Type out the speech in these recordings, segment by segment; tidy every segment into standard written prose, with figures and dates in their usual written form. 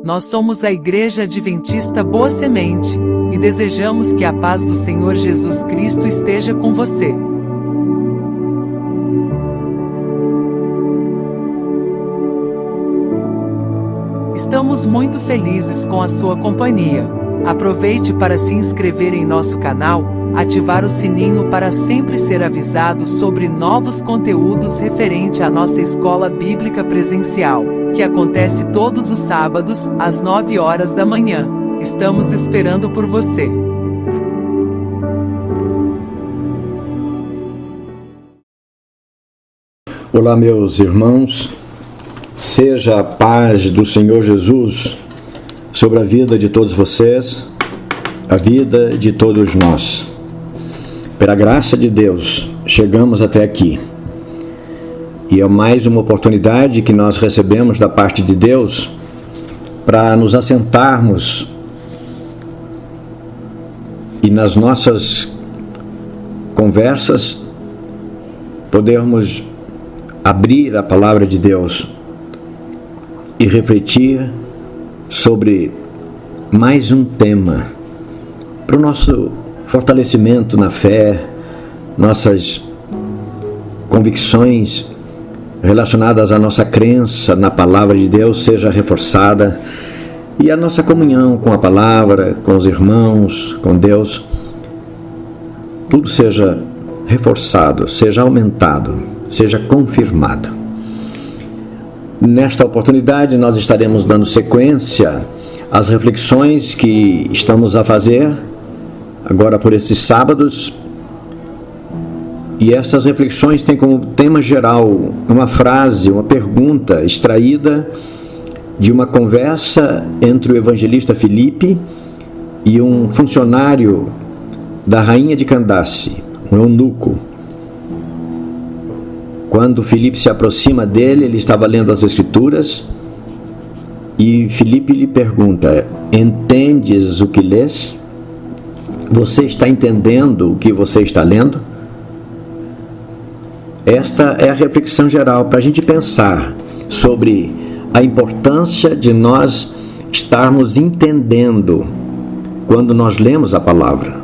Nós somos a Igreja Adventista Boa Semente, e desejamos que a paz do Senhor Jesus Cristo esteja com você. Estamos muito felizes com a sua companhia. Aproveite para se inscrever em nosso canal, ativar o sininho para sempre ser avisado sobre novos conteúdos referente à nossa escola bíblica presencial, que acontece todos os sábados, às 9 horas da manhã. Estamos esperando por você. Olá, meus irmãos. Seja a paz do Senhor Jesus sobre a vida de todos vocês, a vida de todos nós. Pela graça de Deus, chegamos até aqui. E é mais uma oportunidade que nós recebemos da parte de Deus para nos assentarmos e nas nossas conversas podermos abrir a palavra de Deus e refletir sobre mais um tema para o nosso fortalecimento na fé, nossas convicções relacionadas à nossa crença na palavra de Deus seja reforçada e a nossa comunhão com a palavra, com os irmãos, com Deus, tudo seja reforçado, seja aumentado, seja confirmado. Nesta oportunidade, nós estaremos dando sequência às reflexões que estamos a fazer agora por esses sábados. E essas reflexões têm como tema geral uma frase, uma pergunta extraída de uma conversa entre o evangelista Filipe e um funcionário da rainha de Candace, um eunuco. Quando Filipe se aproxima dele, ele estava lendo as Escrituras e Filipe lhe pergunta: entendes o que lês? Você está entendendo o que você está lendo? Esta é a reflexão geral para a gente pensar sobre a importância de nós estarmos entendendo quando nós lemos a palavra.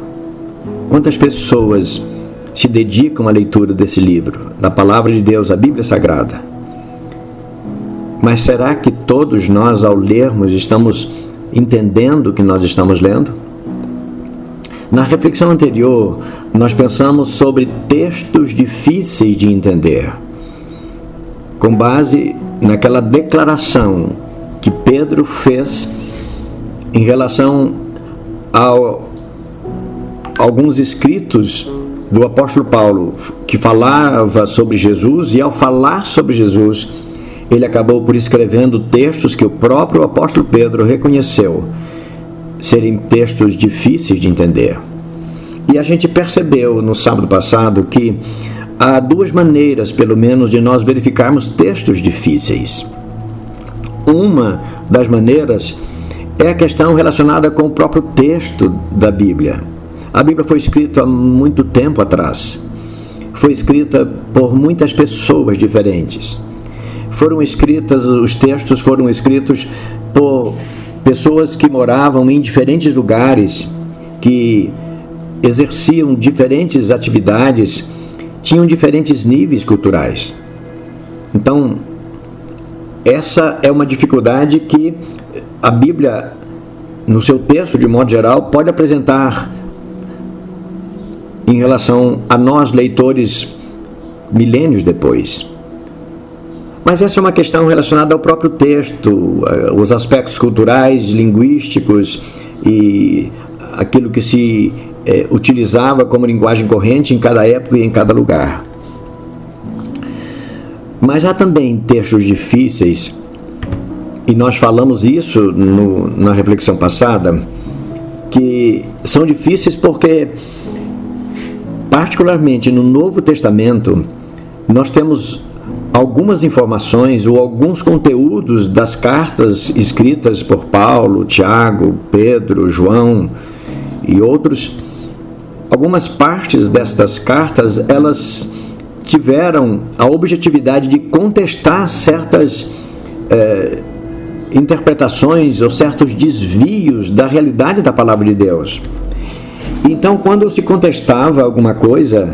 Quantas pessoas se dedicam à leitura desse livro, da palavra de Deus, a Bíblia Sagrada? Mas será que todos nós, ao lermos, estamos entendendo o que nós estamos lendo? Na reflexão anterior, nós pensamos sobre textos difíceis de entender, com base naquela declaração que Pedro fez em relação a alguns escritos do apóstolo Paulo, que falava sobre Jesus, e ao falar sobre Jesus, ele acabou por escrevendo textos que o próprio apóstolo Pedro reconheceu serem textos difíceis de entender. E a gente percebeu no sábado passado que há duas maneiras, pelo menos, de nós verificarmos textos difíceis. Uma das maneiras é a questão relacionada com o próprio texto da Bíblia. A Bíblia foi escrita há muito tempo atrás. Foi escrita por muitas pessoas diferentes. Os textos foram escritos por pessoas que moravam em diferentes lugares, que exerciam diferentes atividades, tinham diferentes níveis culturais. Então, essa é uma dificuldade que a Bíblia, no seu texto, de modo geral, pode apresentar em relação a nós, leitores, milênios depois. Mas essa é uma questão relacionada ao próprio texto, os aspectos culturais, linguísticos e aquilo que se utilizava como linguagem corrente em cada época e em cada lugar. Mas há também textos difíceis, e nós falamos isso na reflexão passada, que são difíceis porque, particularmente no Novo Testamento, nós temos algumas informações ou alguns conteúdos das cartas escritas por Paulo, Tiago, Pedro, João e outros. Algumas partes destas cartas, elas tiveram a objetividade de contestar certas interpretações ou certos desvios da realidade da palavra de Deus. Então, quando se contestava alguma coisa,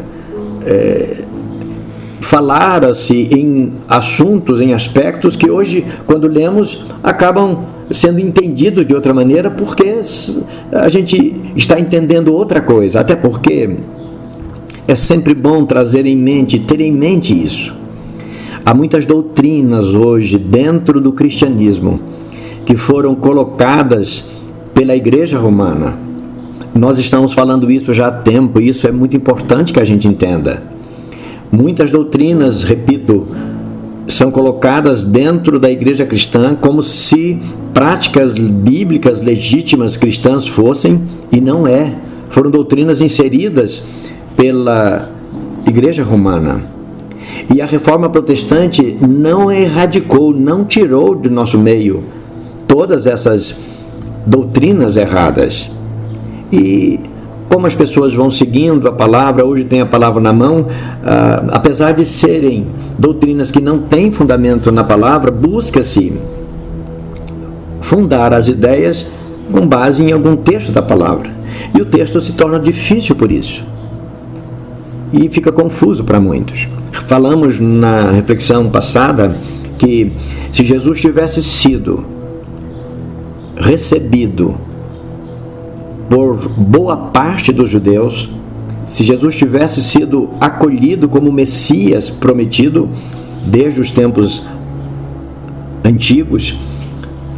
falara-se em assuntos, em aspectos que hoje, quando lemos, acabam sendo entendidos de outra maneira, porque a gente está entendendo outra coisa. Até porque é sempre bom trazer em mente, ter em mente isso. Há muitas doutrinas hoje dentro do cristianismo que foram colocadas pela Igreja Romana. Nós estamos falando isso já há tempo, e isso é muito importante que a gente entenda. Muitas doutrinas, repito, são colocadas dentro da igreja cristã como se práticas bíblicas legítimas cristãs fossem, e não é. Foram doutrinas inseridas pela Igreja Romana. E a Reforma Protestante não erradicou, não tirou do nosso meio todas essas doutrinas erradas. E como as pessoas vão seguindo a palavra, hoje tem a palavra na mão, apesar de serem doutrinas que não têm fundamento na palavra, busca-se fundar as ideias com base em algum texto da palavra. E o texto se torna difícil por isso. E fica confuso para muitos. Falamos na reflexão passada que se Jesus tivesse sido recebido por boa parte dos judeus, se Jesus tivesse sido acolhido como Messias prometido desde os tempos antigos,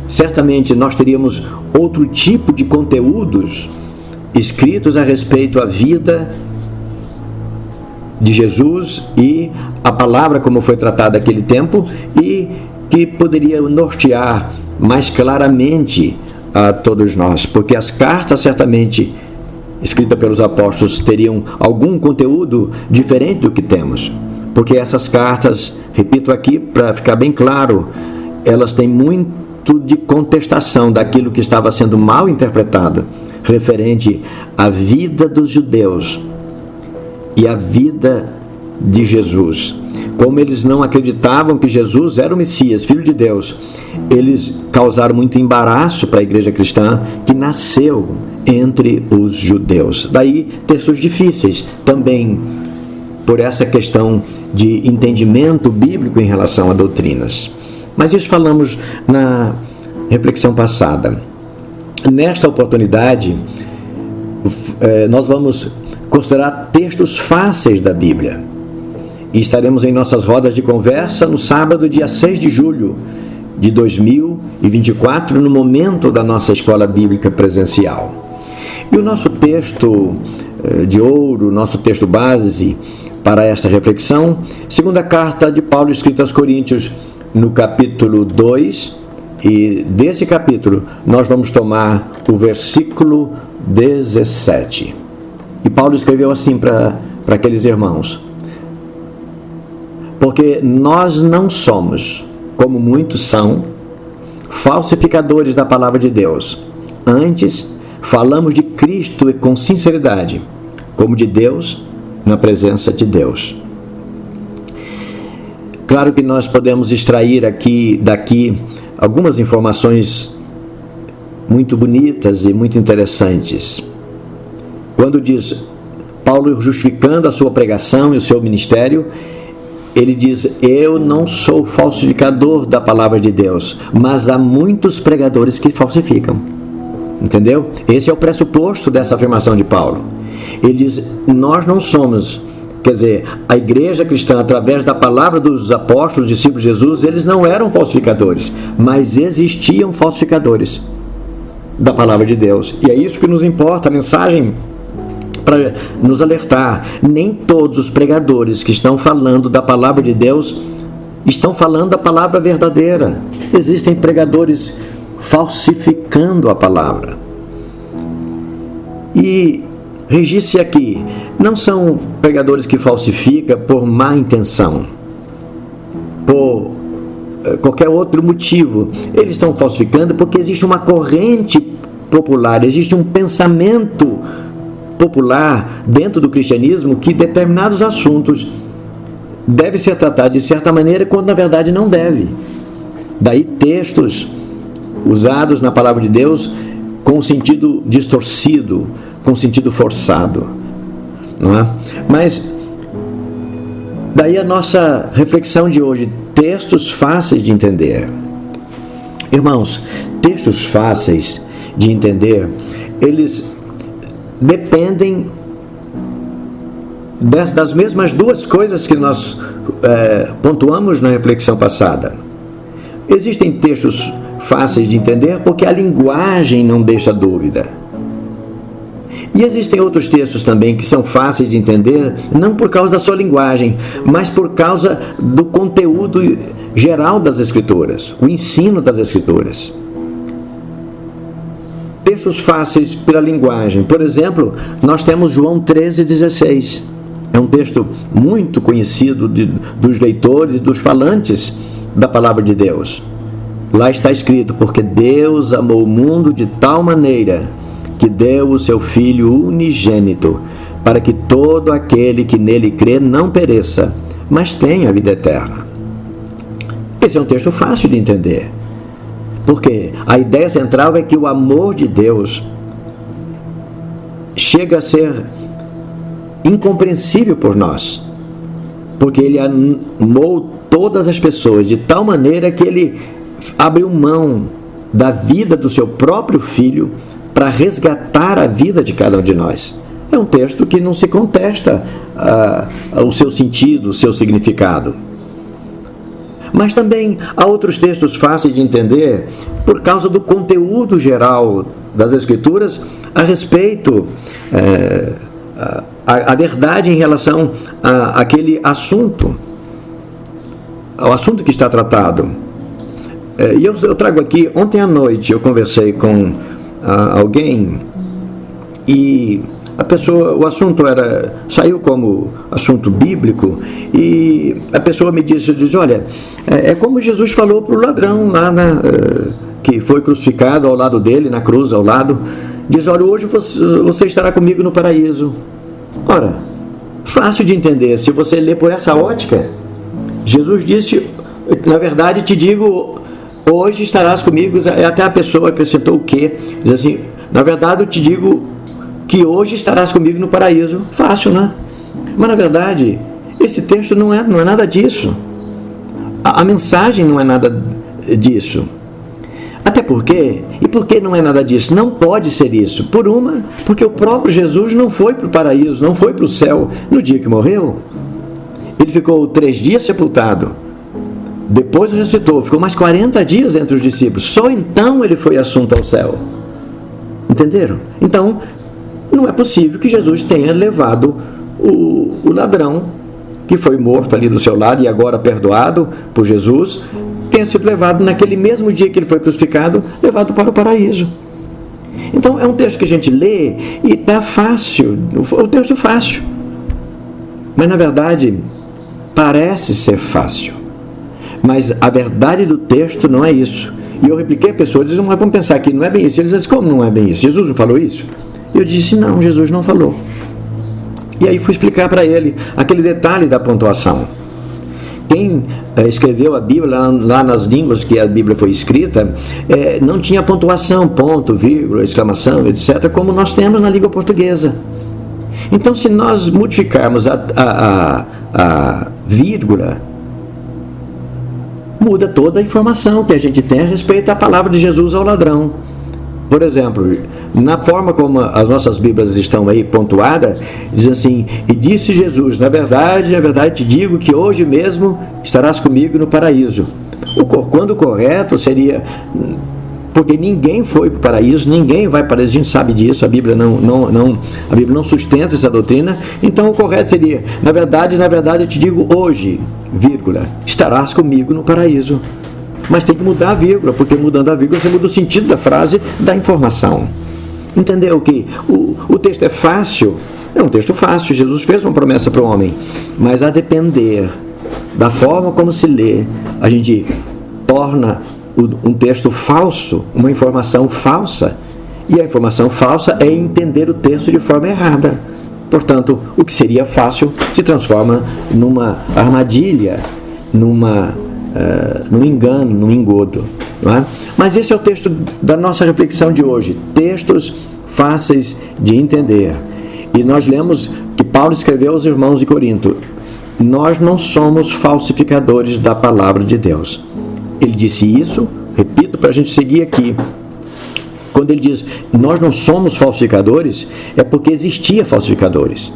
certamente nós teríamos outro tipo de conteúdos escritos a respeito à vida de Jesus e a palavra como foi tratada naquele tempo, e que poderia nortear mais claramente a todos nós, porque as cartas certamente escritas pelos apóstolos teriam algum conteúdo diferente do que temos, porque essas cartas, repito aqui para ficar bem claro, elas têm muito de contestação daquilo que estava sendo mal interpretado referente à vida dos judeus e à vida de Jesus. Como eles não acreditavam que Jesus era o Messias, Filho de Deus, eles causaram muito embaraço para a igreja cristã que nasceu entre os judeus. Daí textos difíceis também por essa questão de entendimento bíblico em relação a doutrinas. Mas isso falamos na reflexão passada. Nesta oportunidade, nós vamos considerar textos fáceis da Bíblia. E estaremos em nossas rodas de conversa no sábado, dia 6 de julho de 2024, no momento da nossa escola bíblica presencial. E o nosso texto de ouro, nosso texto base para esta reflexão, segunda carta de Paulo escrita aos Coríntios, no capítulo 2, e desse capítulo nós vamos tomar o versículo 17. E Paulo escreveu assim para aqueles irmãos: porque nós não somos, como muitos são, falsificadores da palavra de Deus. Antes, falamos de Cristo e com sinceridade, como de Deus, na presença de Deus. Claro que nós podemos extrair daqui algumas informações muito bonitas e muito interessantes. Quando diz Paulo justificando a sua pregação e o seu ministério, ele diz: eu não sou falsificador da palavra de Deus, mas há muitos pregadores que falsificam. Entendeu? Esse é o pressuposto dessa afirmação de Paulo. Ele diz: nós não somos, quer dizer, a igreja cristã, através da palavra dos apóstolos, discípulos de Jesus, eles não eram falsificadores, mas existiam falsificadores da palavra de Deus. E é isso que nos importa, a mensagem para nos alertar. Nem todos os pregadores que estão falando da palavra de Deus estão falando da palavra verdadeira. Existem pregadores falsificando a palavra. E registre aqui, não são pregadores que falsificam por má intenção, por qualquer outro motivo. Eles estão falsificando porque existe uma corrente popular, existe um pensamento popular dentro do cristianismo que determinados assuntos devem ser tratados de certa maneira quando na verdade não deve. Daí textos usados na palavra de Deus com sentido distorcido, com sentido forçado, não é? Mas daí a nossa reflexão de hoje, textos fáceis de entender. Irmãos, textos fáceis de entender, eles dependem das mesmas duas coisas que nós pontuamos na reflexão passada. Existem textos fáceis de entender porque a linguagem não deixa dúvida. E existem outros textos também que são fáceis de entender, não por causa da sua linguagem, mas por causa do conteúdo geral das Escrituras, o ensino das Escrituras. Textos fáceis pela linguagem. Por exemplo, nós temos João 13,16. É um texto muito conhecido dos leitores e dos falantes da palavra de Deus. Lá está escrito: porque Deus amou o mundo de tal maneira que deu o seu Filho unigênito, para que todo aquele que nele crê não pereça, mas tenha a vida eterna. Esse é um texto fácil de entender, porque a ideia central é que o amor de Deus chega a ser incompreensível por nós, porque Ele amou todas as pessoas de tal maneira que Ele abriu mão da vida do seu próprio Filho para resgatar a vida de cada um de nós. É um texto que não se contesta o seu sentido, o seu significado. Mas também há outros textos fáceis de entender por causa do conteúdo geral das Escrituras a respeito a verdade em relação àquele assunto, ao assunto que está tratado. E eu trago aqui, ontem à noite eu conversei com alguém e a pessoa, o assunto saiu como assunto bíblico, e a pessoa me disse, olha, é como Jesus falou para o ladrão lá que foi crucificado ao lado dele, na cruz ao lado, diz: olha, hoje você estará comigo no paraíso. Ora, fácil de entender, se você ler por essa ótica. Jesus disse: na verdade te digo, hoje estarás comigo. Até a pessoa acrescentou o quê? Diz assim: na verdade eu te digo que hoje estarás comigo no paraíso. Fácil, né? Mas na verdade esse texto não é nada disso. A mensagem não é nada disso. Até porque, e por que não é nada disso? Não pode ser isso. Porque o próprio Jesus não foi para o paraíso, não foi para o céu no dia que morreu. Ele ficou 3 dias sepultado. Depois ressuscitou, ficou mais 40 dias entre os discípulos. Só então ele foi assunto ao céu. Entenderam? Então, não é possível que Jesus tenha levado o ladrão, que foi morto ali do seu lado e agora perdoado por Jesus, tenha sido levado naquele mesmo dia que ele foi crucificado, levado para o paraíso. Então, é um texto que a gente lê e está fácil, o texto é fácil. Mas, na verdade, parece ser fácil. Mas a verdade do texto não é isso. E eu repliquei a pessoa, disse: mas vamos pensar que não é bem isso. Eles dizem: como não é bem isso? Jesus não falou isso? Eu disse: não, Jesus não falou. E aí fui explicar para ele aquele detalhe da pontuação. Quem escreveu a Bíblia, lá nas línguas que a Bíblia foi escrita, não tinha pontuação, ponto, vírgula, exclamação, etc., como nós temos na língua portuguesa. Então, se nós modificarmos a vírgula, muda toda a informação que a gente tem a respeito à palavra de Jesus ao ladrão. Por exemplo, na forma como as nossas Bíblias estão aí pontuadas, diz assim: e disse Jesus, na verdade te digo que hoje mesmo estarás comigo no paraíso. Quando o correto seria, porque ninguém foi para o paraíso, ninguém vai para o paraíso, a gente sabe disso, a Bíblia não sustenta essa doutrina. Então o correto seria: na verdade eu te digo hoje, vírgula, estarás comigo no paraíso. Mas tem que mudar a vírgula, porque mudando a vírgula você muda o sentido da frase, da informação. Entendeu que o texto é fácil? É um texto fácil, Jesus fez uma promessa para o homem, mas a depender da forma como se lê, a gente torna um texto falso, uma informação falsa, e a informação falsa é entender o texto de forma errada. Portanto, o que seria fácil se transforma numa armadilha, num engano, num engodo. Não é? Mas esse é o texto da nossa reflexão de hoje. Textos fáceis de entender. E nós lemos que Paulo escreveu aos irmãos de Corinto: nós não somos falsificadores da palavra de Deus. Ele disse isso, repito, para a gente seguir aqui. Quando ele diz, nós não somos falsificadores, é porque existia falsificadores.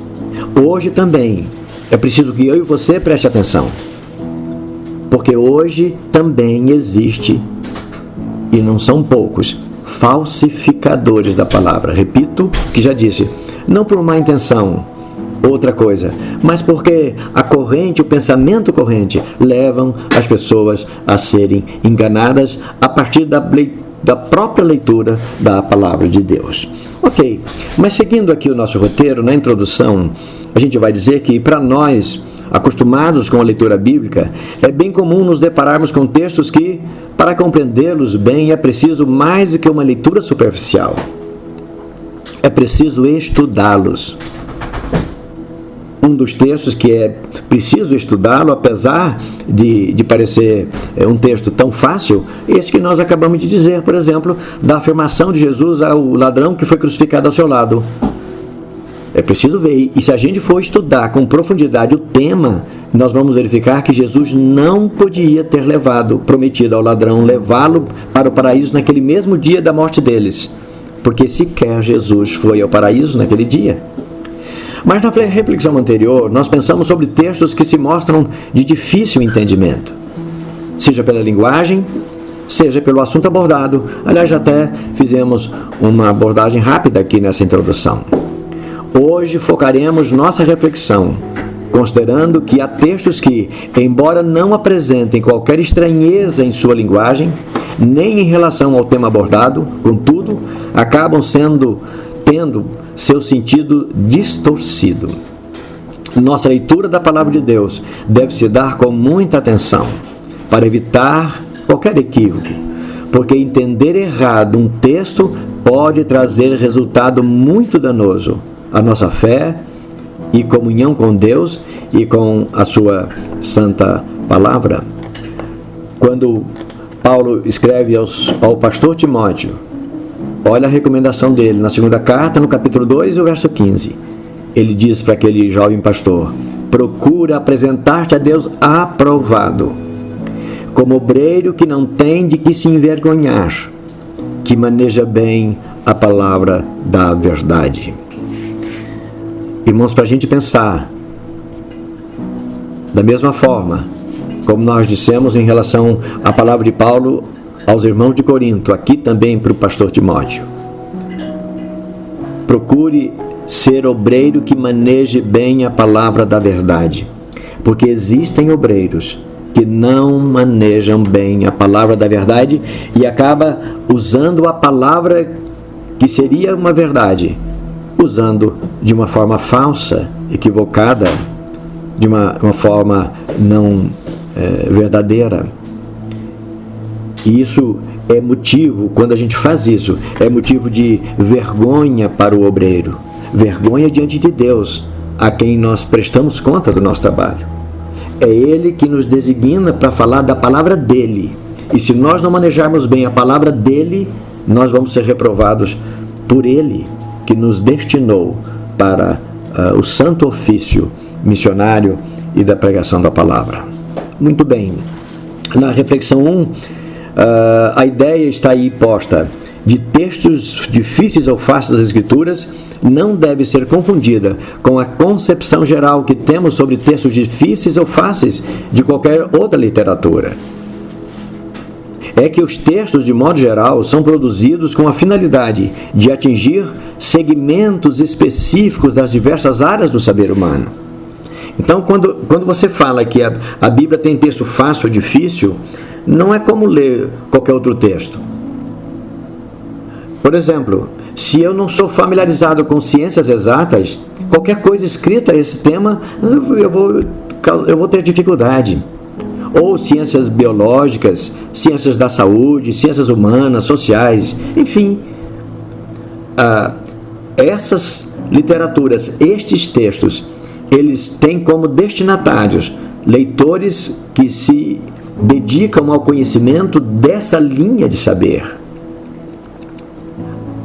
Hoje também é preciso que eu e você preste atenção. Porque hoje também existe, e não são poucos, falsificadores da palavra. Repito que já disse, não por má intenção, outra coisa, mas porque a corrente, o pensamento corrente, levam as pessoas a serem enganadas a partir da própria leitura da palavra de Deus. Ok, mas seguindo aqui o nosso roteiro, na introdução, a gente vai dizer que para nós, acostumados com a leitura bíblica, é bem comum nos depararmos com textos que, para compreendê-los bem, é preciso mais do que uma leitura superficial. É preciso estudá-los. Um dos textos que é preciso estudá-lo, apesar de parecer um texto tão fácil, esse que nós acabamos de dizer, por exemplo, da afirmação de Jesus ao ladrão que foi crucificado ao seu lado. É preciso ver, e se a gente for estudar com profundidade o tema, nós vamos verificar que Jesus não podia ter prometido ao ladrão levá-lo para o paraíso naquele mesmo dia da morte deles, porque sequer Jesus foi ao paraíso naquele dia. Mas na reflexão anterior, nós pensamos sobre textos que se mostram de difícil entendimento, seja pela linguagem, seja pelo assunto abordado. Aliás, até fizemos uma abordagem rápida aqui nessa introdução. Hoje focaremos nossa reflexão, considerando que há textos que, embora não apresentem qualquer estranheza em sua linguagem, nem em relação ao tema abordado, contudo, acabam tendo seu sentido distorcido. Nossa leitura da palavra de Deus deve se dar com muita atenção, para evitar qualquer equívoco, porque entender errado um texto pode trazer resultado muito danoso à nossa fé e comunhão com Deus e com a sua santa palavra. Quando Paulo escreve ao pastor Timóteo, olha a recomendação dele na segunda carta, no capítulo 2, o verso 15. Ele diz para aquele jovem pastor: procura apresentar-te a Deus aprovado, como obreiro que não tem de que se envergonhar, que maneja bem a palavra da verdade. Irmãos, para a gente pensar, da mesma forma, como nós dissemos em relação à palavra de Paulo aos irmãos de Corinto, aqui também para o pastor Timóteo. Procure ser obreiro que maneje bem a palavra da verdade, porque existem obreiros que não manejam bem a palavra da verdade e acaba usando a palavra que seria uma verdade, usando de uma forma falsa, equivocada, de uma forma não verdadeira. E isso é motivo, quando a gente faz isso, é motivo de vergonha para o obreiro, vergonha diante de Deus, a quem nós prestamos conta do nosso trabalho. É Ele que nos designa para falar da palavra dEle. E se nós não manejarmos bem a palavra dEle, nós vamos ser reprovados por Ele, que nos destinou para o santo ofício missionário e da pregação da palavra. Muito bem. Na reflexão 1, a ideia está aí posta de textos difíceis ou fáceis das Escrituras não deve ser confundida com a concepção geral que temos sobre textos difíceis ou fáceis de qualquer outra literatura. É que os textos, de modo geral, são produzidos com a finalidade de atingir segmentos específicos das diversas áreas do saber humano. Então, quando você fala que a Bíblia tem texto fácil ou difícil, não é como ler qualquer outro texto. Por exemplo, se eu não sou familiarizado com ciências exatas, qualquer coisa escrita a esse tema, eu vou ter dificuldade. Ou ciências biológicas, ciências da saúde, ciências humanas, sociais, enfim. Essas literaturas, estes textos, eles têm como destinatários leitores que se dedicam ao conhecimento dessa linha de saber.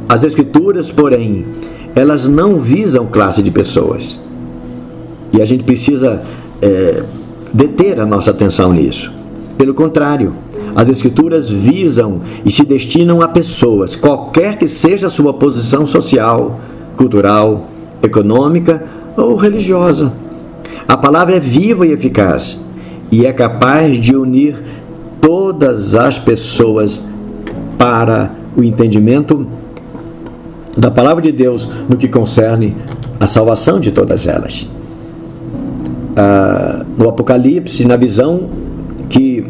As Escrituras, porém, elas não visam classe de pessoas. E a gente precisa deter a nossa atenção nisso. Pelo contrário, as Escrituras visam e se destinam a pessoas, qualquer que seja a sua posição social, cultural, econômica ou religiosa. A palavra é viva e eficaz e é capaz de unir todas as pessoas para o entendimento da palavra de Deus no que concerne a salvação de todas elas. No Apocalipse, na visão que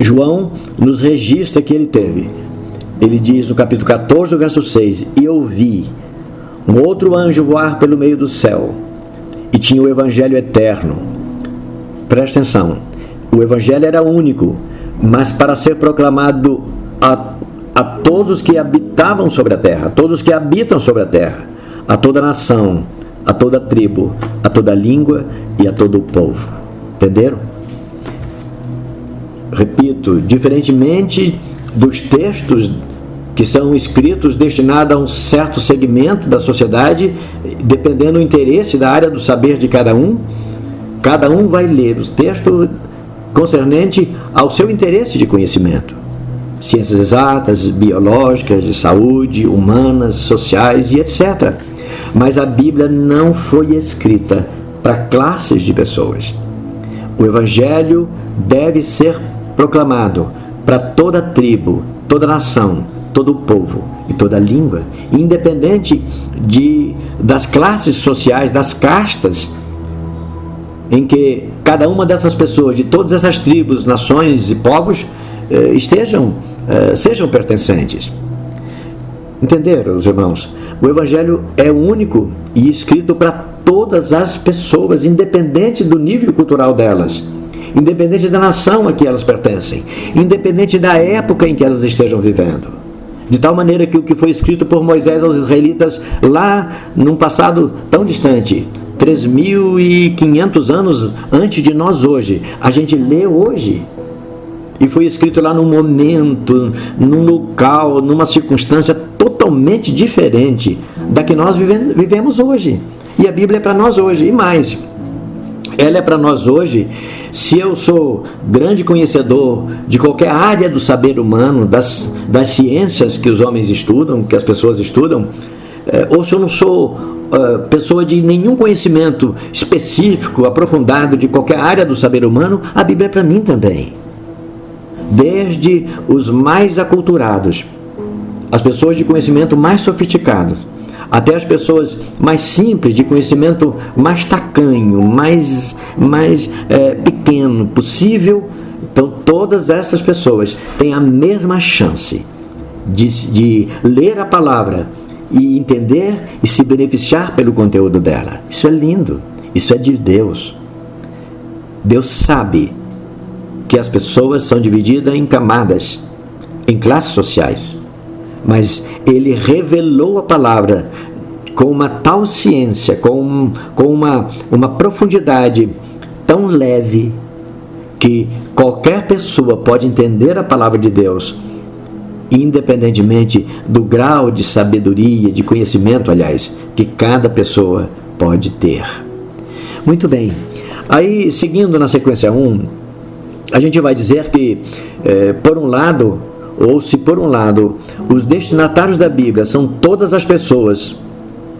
João nos registra que ele teve, ele diz no capítulo 14, verso 6: E eu vi um outro anjo voar pelo meio do céu, e tinha o evangelho eterno. Presta atenção, o evangelho era único, mas para ser proclamado a todos os que habitavam sobre a terra, todos os que habitam sobre a terra, a toda nação, a toda tribo, a toda língua e a todo o povo. Entenderam? Repito, diferentemente dos textos que são escritos destinados a um certo segmento da sociedade, dependendo do interesse da área do saber de cada um vai ler o texto concernente ao seu interesse de conhecimento. Ciências exatas, biológicas, de saúde, humanas, sociais e etc. Mas a Bíblia não foi escrita para classes de pessoas. O Evangelho deve ser proclamado para toda tribo, toda nação, todo o povo e toda língua, independente das classes sociais, das castas, em que cada uma dessas pessoas, de todas essas tribos, nações e povos, sejam pertencentes. Entenderam, os irmãos? O Evangelho é único e escrito para todas as pessoas, independente do nível cultural delas, independente da nação a que elas pertencem, independente da época em que elas estejam vivendo. De tal maneira que o que foi escrito por Moisés aos israelitas lá num passado tão distante, 3.500 anos antes de nós hoje, a gente lê hoje. E foi escrito lá num momento, num local, numa circunstância totalmente diferente da que nós vivemos hoje. E a Bíblia é para nós hoje. E mais, ela é para nós hoje. Se eu sou grande conhecedor de qualquer área do saber humano, das ciências que os homens estudam, que as pessoas estudam, ou se eu não sou pessoa de nenhum conhecimento específico, aprofundado de qualquer área do saber humano, a Bíblia é para mim também. Desde os mais aculturados, as pessoas de conhecimento mais sofisticado, até as pessoas mais simples, de conhecimento mais tacanho, mais pequeno possível. Então, todas essas pessoas têm a mesma chance de ler a palavra e entender e se beneficiar pelo conteúdo dela. Isso é lindo, isso é de Deus. Deus sabe que as pessoas são divididas em camadas, em classes sociais, mas Ele revelou a palavra com uma tal ciência, com uma profundidade tão leve, que qualquer pessoa pode entender a palavra de Deus, independentemente do grau de sabedoria, de conhecimento, aliás, que cada pessoa pode ter. Muito bem, aí seguindo na sequência 1, a gente vai dizer que, por um lado, os destinatários da Bíblia são todas as pessoas,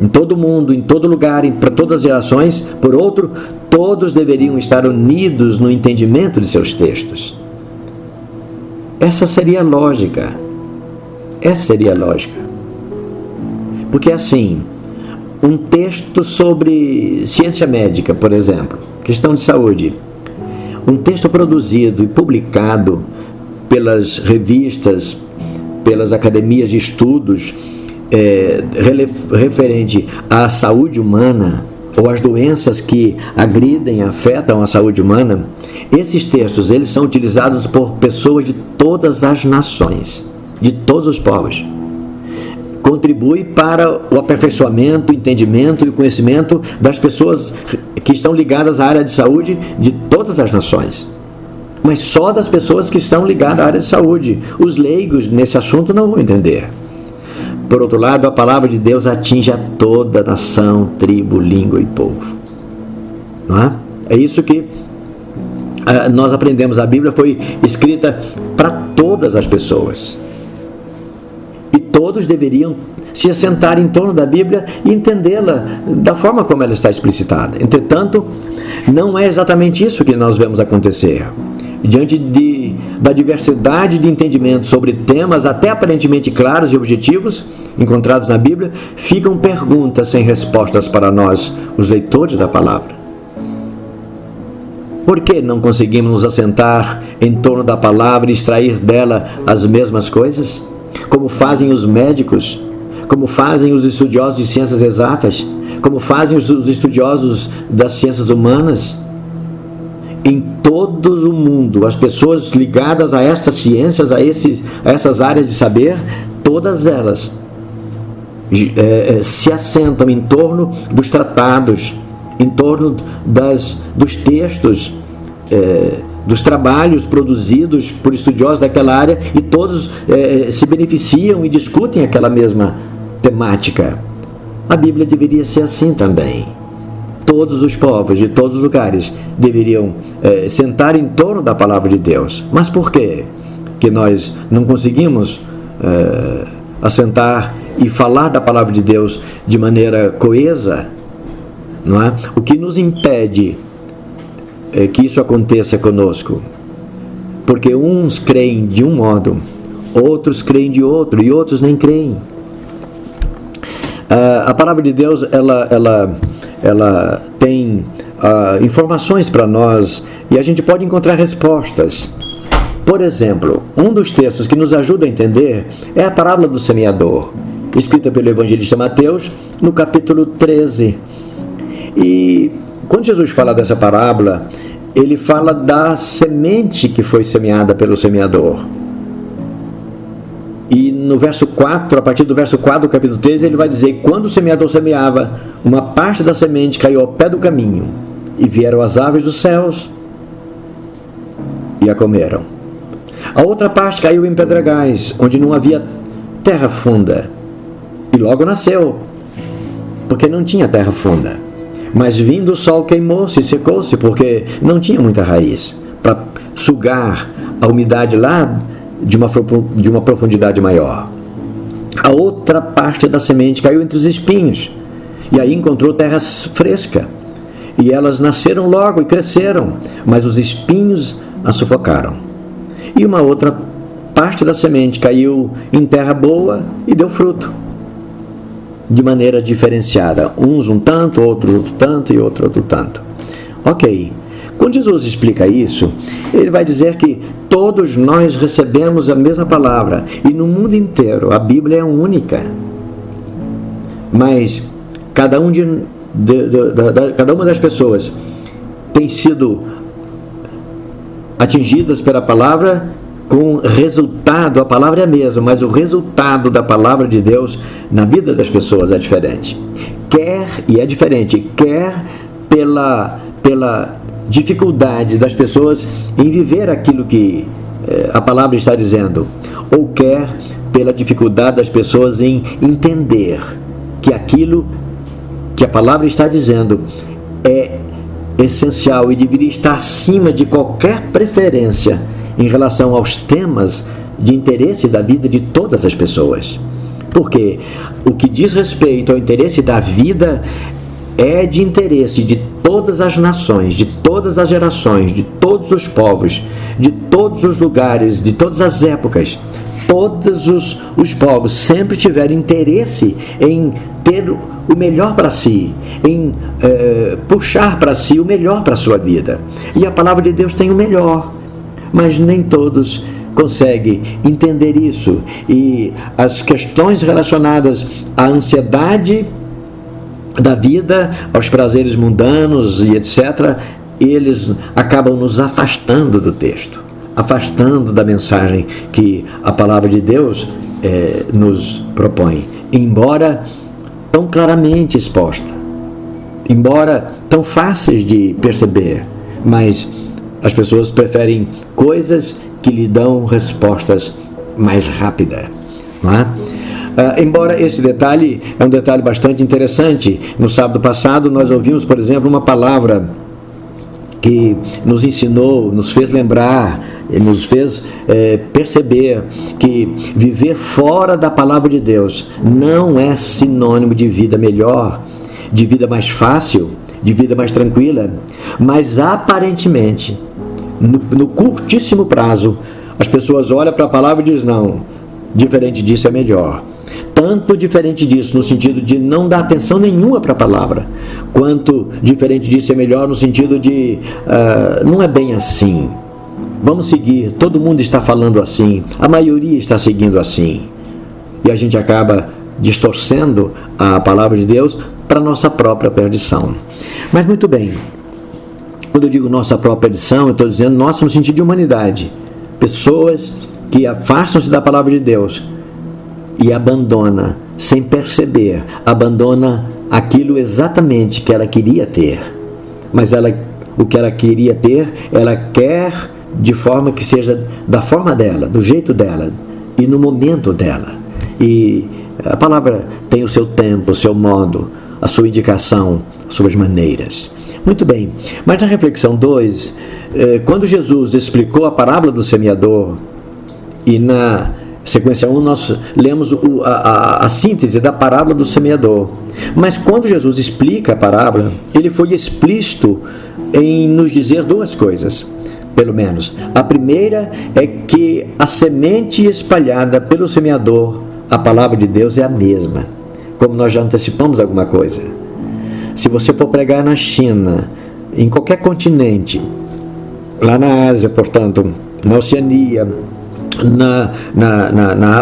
em todo mundo, em todo lugar, para todas as gerações, por outro, todos deveriam estar unidos no entendimento de seus textos. Essa seria a lógica. Porque assim, um texto sobre ciência médica, por exemplo, questão de saúde, um texto produzido e publicado pelas revistas, pelas academias de estudos, referente à saúde humana ou às doenças que agridem, afetam a saúde humana, esses textos eles são utilizados por pessoas de todas as nações, de todos os povos. Contribui para o aperfeiçoamento, o entendimento e o conhecimento das pessoas que estão ligadas à área de saúde de todas as nações. mas só das pessoas que estão ligadas à área de saúde. Os leigos nesse assunto não vão entender. Por outro lado, a palavra de Deus atinge a toda nação, tribo, língua e povo. Não é? É isso que nós aprendemos. A Bíblia foi escrita para todas as pessoas. E todos deveriam se assentar em torno da Bíblia e entendê-la da forma como ela está explicitada. Entretanto, não é exatamente isso que nós vemos acontecer. Diante da diversidade de entendimento sobre temas até aparentemente claros e objetivos encontrados na Bíblia, ficam perguntas sem respostas para nós, os leitores da palavra. Por que não conseguimos nos assentar em torno da palavra e extrair dela as mesmas coisas? Como fazem os médicos, como fazem os estudiosos de ciências exatas, como fazem os estudiosos das ciências humanas? Em todo o mundo, as pessoas ligadas a essas ciências, a essas áreas de saber, todas elas se assentam em torno dos tratados, em torno dos textos, dos trabalhos produzidos por estudiosos daquela área, e todos se beneficiam e discutem aquela mesma temática. A Bíblia deveria ser assim também. Todos os povos de todos os lugares deveriam sentar em torno da palavra de Deus. Mas por quê que nós não conseguimos assentar e falar da palavra de Deus de maneira coesa? Não é? O que nos impede que isso aconteça conosco? Porque uns creem de um modo, outros creem de outro, e outros nem creem. A palavra de Deus, ela tem informações para nós, e a gente pode encontrar respostas. Por exemplo, um dos textos que nos ajuda a entender é a parábola do semeador, escrita pelo evangelista Mateus, no capítulo 13. E quando Jesus fala dessa parábola, ele fala da semente que foi semeada pelo semeador. E no verso 4, a partir do verso 4 do capítulo 13, ele vai dizer: quando o semeador semeava, uma parte da semente caiu ao pé do caminho, e vieram as aves dos céus e a comeram. A outra parte caiu em pedregais, onde não havia terra funda, e logo nasceu, porque não tinha terra funda. Mas vindo o sol queimou-se e secou-se, porque não tinha muita raiz para sugar a umidade lá de uma profundidade maior. A outra parte da semente caiu entre os espinhos, e aí encontrou terra fresca, e elas nasceram logo e cresceram, mas os espinhos a sufocaram. E uma outra parte da semente caiu em terra boa e deu fruto, de maneira diferenciada, uns um tanto, outros outro tanto e outro tanto. Ok, quando Jesus explica isso, ele vai dizer que todos nós recebemos a mesma palavra, e no mundo inteiro a Bíblia é única, mas cada uma das pessoas tem sido atingidas pela palavra com resultado. A palavra é a mesma, mas o resultado da palavra de Deus na vida das pessoas é diferente. É diferente, quer pela dificuldade das pessoas em viver aquilo que a palavra está dizendo, ou quer pela dificuldade das pessoas em entender que aquilo que a palavra está dizendo é essencial e deveria estar acima de qualquer preferência em relação aos temas de interesse da vida de todas as pessoas. Porque o que diz respeito ao interesse da vida é de interesse de todas as nações, de todas as gerações, de todos os povos, de todos os lugares, de todas as épocas. Todos os povos sempre tiveram interesse em ter o melhor para si, em puxar para si o melhor para a sua vida. E a palavra de Deus tem o melhor, mas nem todos conseguem entender isso. E as questões relacionadas à ansiedade da vida, aos prazeres mundanos e etc., eles acabam nos afastando do texto, afastando da mensagem que a palavra de Deus nos propõe, embora tão claramente exposta, embora tão fáceis de perceber, mas as pessoas preferem coisas que lhe dão respostas mais rápidas, não é? Embora esse detalhe é um detalhe bastante interessante, no sábado passado nós ouvimos, por exemplo, uma palavra que nos ensinou, nos fez lembrar, nos fez perceber que viver fora da palavra de Deus não é sinônimo de vida melhor, de vida mais fácil, de vida mais tranquila, mas aparentemente, no curtíssimo prazo, as pessoas olham para a palavra e dizem, não, diferente disso é melhor. Tanto diferente disso, no sentido de não dar atenção nenhuma para a palavra, quanto diferente disso é melhor no sentido de, não é bem assim. Vamos seguir, todo mundo está falando assim, a maioria está seguindo assim. E a gente acaba distorcendo a palavra de Deus para a nossa própria perdição. Mas muito bem, quando eu digo nossa própria perdição, eu estou dizendo nossa no sentido de humanidade. Pessoas que afastam-se da palavra de Deus e abandona, sem perceber, abandona aquilo exatamente que ela queria ter. Mas o que ela queria ter, ela quer de forma que seja da forma dela, do jeito dela e no momento dela. E a palavra tem o seu tempo, o seu modo, a sua indicação, as suas maneiras. Muito bem, mas na reflexão 2, quando Jesus explicou a parábola do semeador, e na sequência 1 nós lemos a síntese da parábola do semeador. Mas quando Jesus explica a parábola, ele foi explícito em nos dizer duas coisas, pelo menos. A primeira é que a semente espalhada pelo semeador, a palavra de Deus é a mesma, como nós já antecipamos alguma coisa. Se você for pregar na China, em qualquer continente, lá na Ásia, portanto, na Oceania,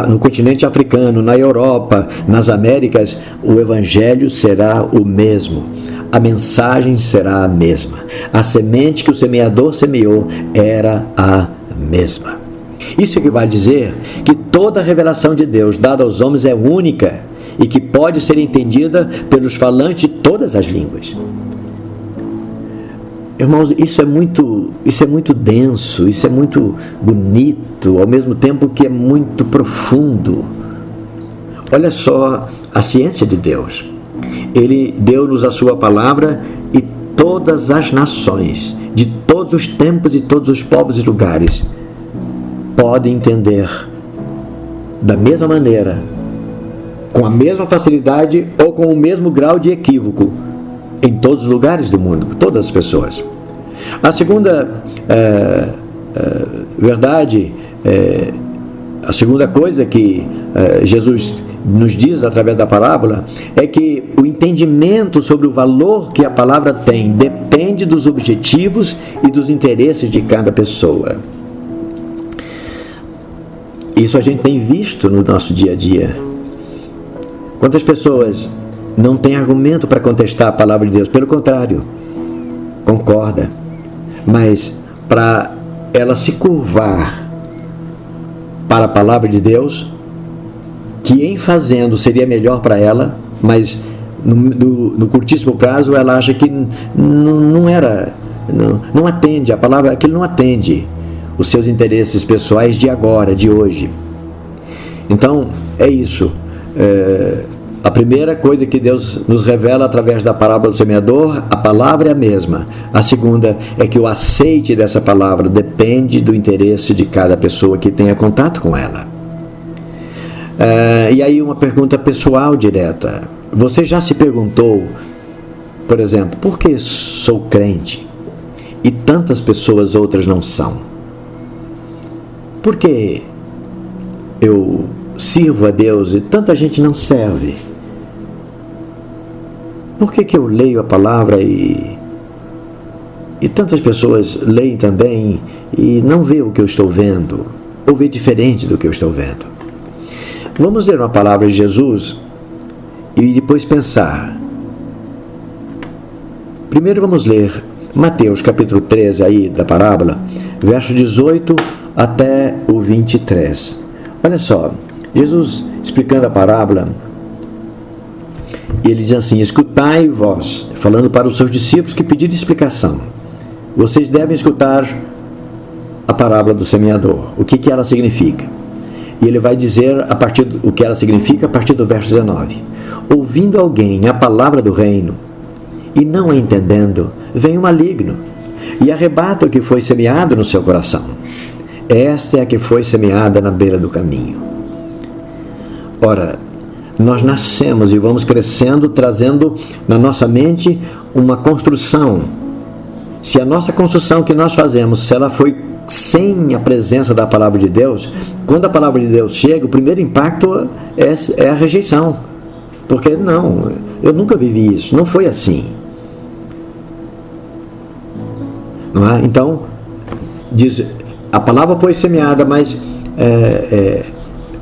no continente africano, na Europa, nas Américas, o Evangelho será o mesmo. A mensagem será a mesma. A semente que o semeador semeou era a mesma. Isso equivale a dizer que toda a revelação de Deus dada aos homens é única e que pode ser entendida pelos falantes de todas as línguas. Irmãos, isso é muito denso, isso é muito bonito, ao mesmo tempo que é muito profundo. Olha só a ciência de Deus. Ele deu-nos a sua palavra e todas as nações, de todos os tempos e todos os povos e lugares, podem entender da mesma maneira, com a mesma facilidade ou com o mesmo grau de equívoco, em todos os lugares do mundo, todas as pessoas. A segunda verdade, a segunda coisa que Jesus nos diz através da parábola é que o entendimento sobre o valor que a palavra tem depende dos objetivos e dos interesses de cada pessoa. Isso a gente tem visto no nosso dia a dia. Quantas pessoas não têm argumento para contestar a palavra de Deus? Pelo contrário, concorda. Mas para ela se curvar para a palavra de Deus, que em fazendo seria melhor para ela, mas no curtíssimo prazo ela acha que não atende, a palavra, aquilo não atende os seus interesses pessoais de agora, de hoje. Então, é isso. A primeira coisa que Deus nos revela através da parábola do semeador, a palavra é a mesma. A segunda é que o aceite dessa palavra depende do interesse de cada pessoa que tenha contato com ela. E aí uma pergunta pessoal direta. Você já se perguntou, por exemplo, por que sou crente e tantas pessoas outras não são? Por que eu sirvo a Deus e tanta gente não serve? Por que eu leio a palavra e tantas pessoas leem também e não vê o que eu estou vendo, ou vê diferente do que eu estou vendo? Vamos ler uma palavra de Jesus e depois pensar. Primeiro vamos ler Mateus capítulo 13 aí da parábola, versos 18 até o 23. Olha só, Jesus explicando a parábola, ele diz assim: escutai vós, falando para os seus discípulos que pediram explicação. Vocês devem escutar a parábola do semeador. O que ela significa? E ele vai dizer o que ela significa a partir do verso 19. Ouvindo alguém a palavra do reino e não a entendendo, vem o maligno e arrebata o que foi semeado no seu coração. Esta é a que foi semeada na beira do caminho. Ora, nós nascemos e vamos crescendo, trazendo na nossa mente uma construção. Se a nossa construção que nós fazemos, se ela foi sem a presença da palavra de Deus, quando a palavra de Deus chega, o primeiro impacto é a rejeição. Porque não, eu nunca vivi isso, não foi assim. Não é? Então, diz, a palavra foi semeada, mas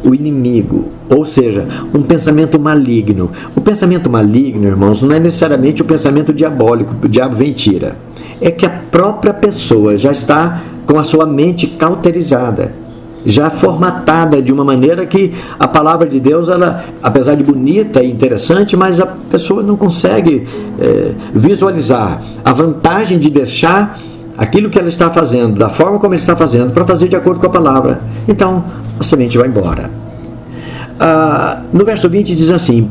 o inimigo, ou seja, um pensamento maligno. O pensamento maligno, irmãos, não é necessariamente o pensamento diabólico, o diabo vem e tira. É que a própria pessoa já está com a sua mente cauterizada, já formatada de uma maneira que a palavra de Deus, ela, apesar de bonita e interessante, mas a pessoa não consegue visualizar a vantagem de deixar aquilo que ela está fazendo, da forma como ela está fazendo, para fazer de acordo com a palavra. Então, a semente vai embora. No verso 20 diz assim: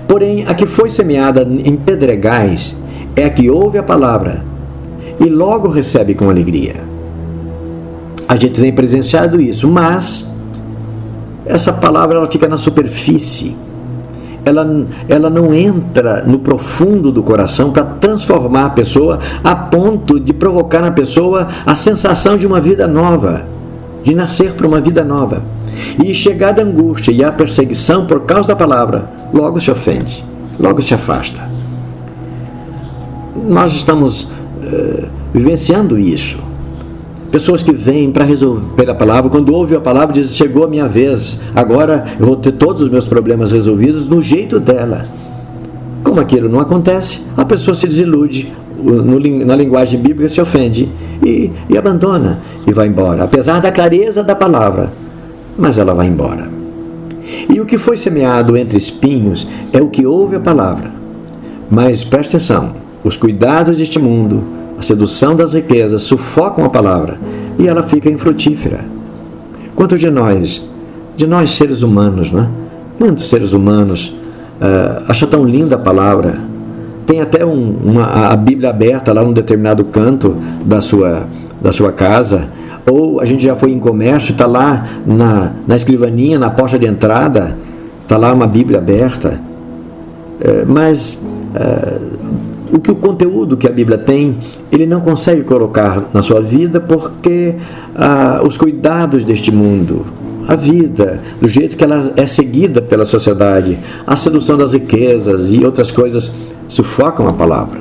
porém, a que foi semeada em pedregais é a que ouve a palavra e logo recebe com alegria. A gente tem presenciado isso, mas essa palavra ela fica na superfície. Ela não entra no profundo do coração para transformar a pessoa a ponto de provocar na pessoa a sensação de uma vida nova, de nascer para uma vida nova. E chegada a angústia e a perseguição por causa da palavra, logo se ofende, logo se afasta. Nós estamos vivenciando isso. Pessoas que vêm para resolver pela palavra, quando ouvem a palavra, dizem: chegou a minha vez, agora eu vou ter todos os meus problemas resolvidos no jeito dela. Como aquilo não acontece, a pessoa se desilude, na linguagem bíblica se ofende e abandona e vai embora, apesar da clareza da palavra, mas ela vai embora. E o que foi semeado entre espinhos é o que ouve a palavra, mas preste atenção, os cuidados deste mundo, a sedução das riquezas sufocam a palavra e ela fica infrutífera. Quantos de nós seres humanos, né? Muitos seres humanos acham tão linda a palavra, tem até a Bíblia aberta lá num determinado canto da sua casa, ou a gente já foi em comércio, está lá na escrivaninha, na porta de entrada, está lá uma Bíblia aberta, mas o conteúdo que a Bíblia tem, ele não consegue colocar na sua vida porque os cuidados deste mundo, a vida, do jeito que ela é seguida pela sociedade, a sedução das riquezas e outras coisas sufocam a palavra.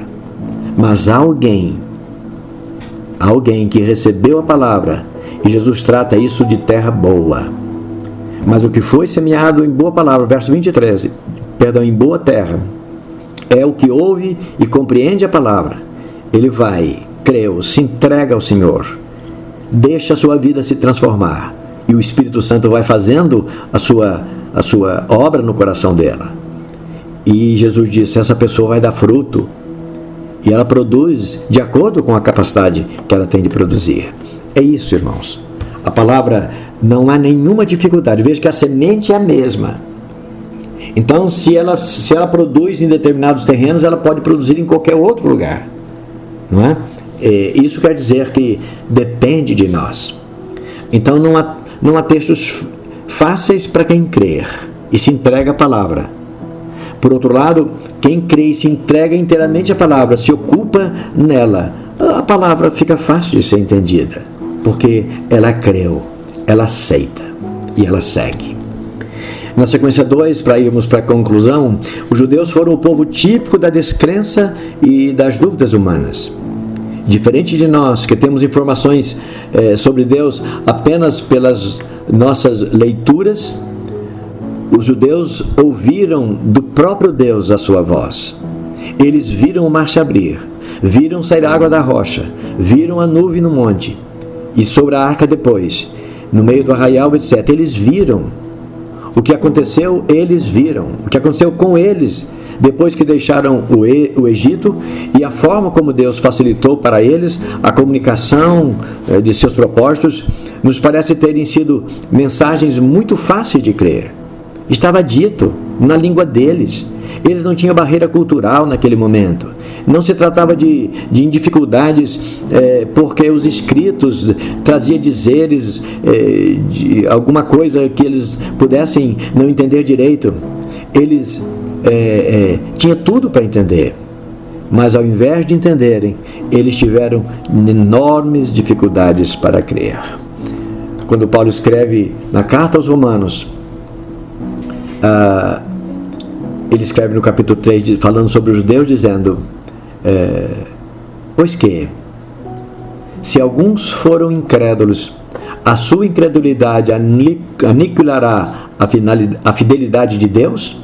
Mas alguém que recebeu a palavra, e Jesus trata isso de terra boa. Mas o que foi semeado em boa palavra, verso 23, em boa terra, é o que ouve e compreende a palavra. Ele vai, creu, se entrega ao Senhor, deixa a sua vida se transformar, e o Espírito Santo vai fazendo a sua obra no coração dela. E Jesus disse: essa pessoa vai dar fruto, e ela produz de acordo com a capacidade que ela tem de produzir. É isso, irmãos. A palavra, não há nenhuma dificuldade. Veja que a semente é a mesma. Então, se ela produz em determinados terrenos, ela pode produzir em qualquer outro lugar, não é? Isso quer dizer que depende de nós. Então, não há textos fáceis para quem crer e se entrega à palavra. Por outro lado, quem crê e se entrega inteiramente à palavra, se ocupa nela, a palavra fica fácil de ser entendida, porque ela creu, ela aceita e ela segue. Na sequência 2, para irmos para a conclusão, os judeus foram o povo típico da descrença e das dúvidas humanas. Diferente de nós, que temos informações sobre Deus apenas pelas nossas leituras, os judeus ouviram do próprio Deus a sua voz. Eles viram o mar se abrir, viram sair água da rocha, viram a nuvem no monte, e sobre a arca depois, no meio do arraial, etc. Eles viram. O que aconteceu, eles viram. O que aconteceu com eles depois que deixaram o Egito, e a forma como Deus facilitou para eles a comunicação de seus propósitos, nos parece terem sido mensagens muito fáceis de crer. Estava dito na língua deles. Eles não tinham barreira cultural naquele momento. Não se tratava de dificuldades porque os escritos traziam dizeres de alguma coisa que eles pudessem não entender direito. Eles tinham tudo para entender, mas ao invés de entenderem, eles tiveram enormes dificuldades para crer. Quando Paulo escreve na carta aos Romanos, ele escreve no capítulo 3, falando sobre os judeus, dizendo: pois que, se alguns foram incrédulos, a sua incredulidade aniquilará a fidelidade de Deus?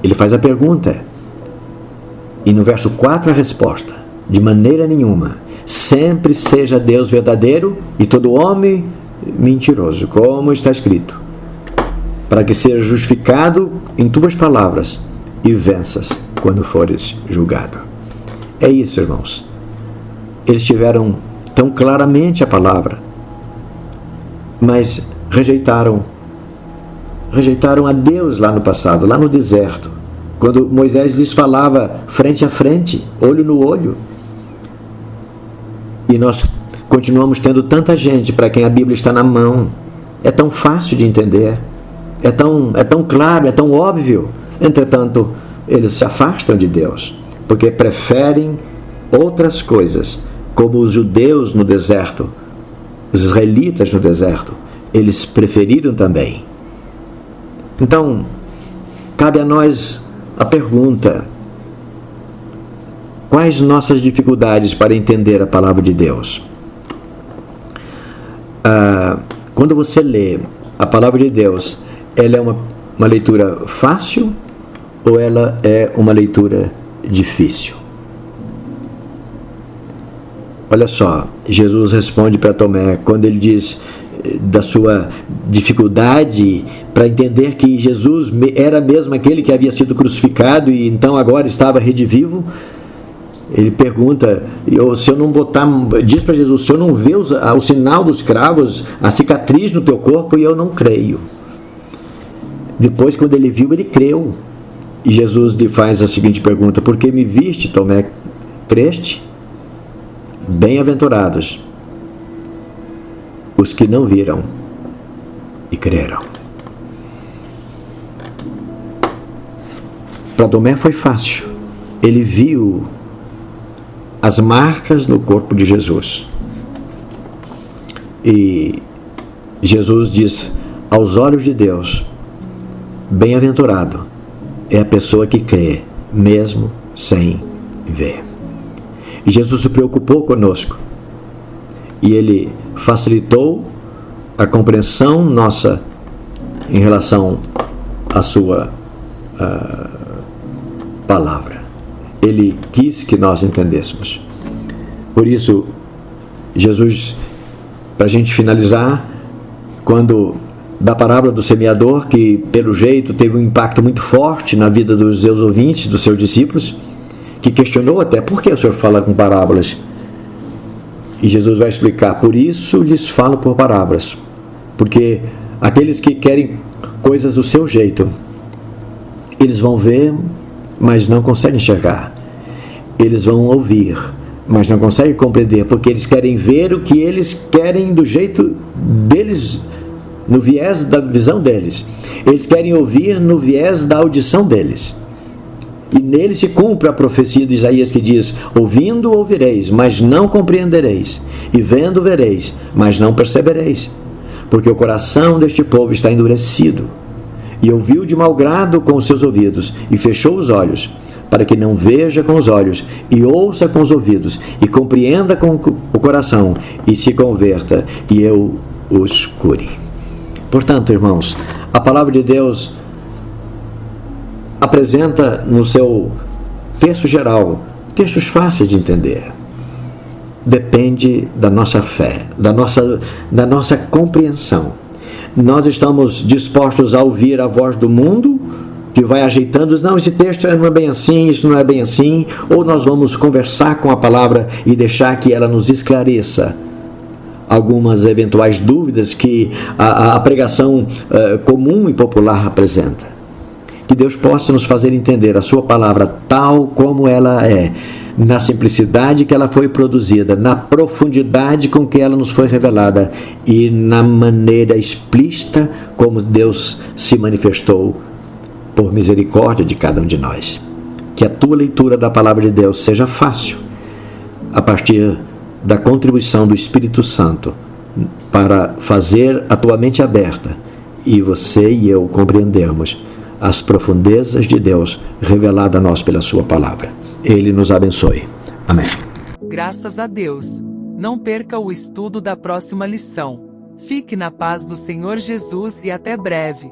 Ele faz a pergunta, e no verso 4 a resposta: de maneira nenhuma, sempre seja Deus verdadeiro e todo homem mentiroso, como está escrito, para que seja justificado em tuas palavras e venças quando fores julgado. É isso, irmãos. Eles tiveram tão claramente a palavra, mas rejeitaram a Deus lá no passado, lá no deserto, quando Moisés lhes falava frente a frente, olho no olho. E nós continuamos tendo tanta gente para quem a Bíblia está na mão. É tão fácil de entender, é tão claro, é tão óbvio. Entretanto, eles se afastam de Deus, porque preferem outras coisas, como os judeus no deserto, os israelitas no deserto. Eles preferiram também. Então, cabe a nós a pergunta: quais nossas dificuldades para entender a palavra de Deus? Quando você lê a palavra de Deus, ela é uma leitura fácil ou ela é uma leitura difícil? Olha só, Jesus responde para Tomé, quando ele diz da sua dificuldade para entender que Jesus era mesmo aquele que havia sido crucificado e então agora estava redivivo. Ele pergunta, se eu não botar, diz para Jesus, se eu não ver o sinal dos cravos, a cicatriz no teu corpo, e eu não creio. Depois, quando ele viu, ele creu. E Jesus lhe faz a seguinte pergunta: por que me viste, Tomé? Creste? Bem-aventurados os que não viram e creram. Para Tomé foi fácil. Ele viu as marcas no corpo de Jesus. E Jesus diz, aos olhos de Deus, bem-aventurado é a pessoa que crê, mesmo sem ver. E Jesus se preocupou conosco. E Ele facilitou a compreensão nossa em relação à sua palavra. Ele quis que nós entendêssemos. Por isso, Jesus, para a gente finalizar, quando da parábola do semeador, que pelo jeito teve um impacto muito forte na vida dos seus ouvintes, dos seus discípulos, que questionou até, por que o Senhor fala com parábolas? E Jesus vai explicar, por isso lhes falo por parábolas, porque aqueles que querem coisas do seu jeito, eles vão ver, mas não conseguem enxergar. Eles vão ouvir, mas não conseguem compreender, porque eles querem ver o que eles querem do jeito deles, no viés da visão deles. Eles querem ouvir no viés da audição deles. E nele se cumpre a profecia de Isaías que diz, ouvindo ouvireis, mas não compreendereis, e vendo vereis, mas não percebereis, porque o coração deste povo está endurecido, e ouviu de mau grado com os seus ouvidos, e fechou os olhos, para que não veja com os olhos, e ouça com os ouvidos, e compreenda com o coração, e se converta, e eu os cure. Portanto, irmãos, a palavra de Deus apresenta no seu texto geral, textos fáceis de entender. Depende da nossa fé, da nossa compreensão. Nós estamos dispostos a ouvir a voz do mundo que vai ajeitando, não, esse texto não é bem assim, isso não é bem assim, ou nós vamos conversar com a palavra e deixar que ela nos esclareça algumas eventuais dúvidas que a pregação comum e popular apresenta. Que Deus possa nos fazer entender a sua palavra tal como ela é, na simplicidade que ela foi produzida, na profundidade com que ela nos foi revelada e na maneira explícita como Deus se manifestou por misericórdia de cada um de nós. Que a tua leitura da palavra de Deus seja fácil, a partir da contribuição do Espírito Santo, para fazer a tua mente aberta e você e eu compreendermos as profundezas de Deus revelada a nós pela sua palavra. Ele nos abençoe. Amém. Graças a Deus. Não perca o estudo da próxima lição. Fique na paz do Senhor Jesus e até breve.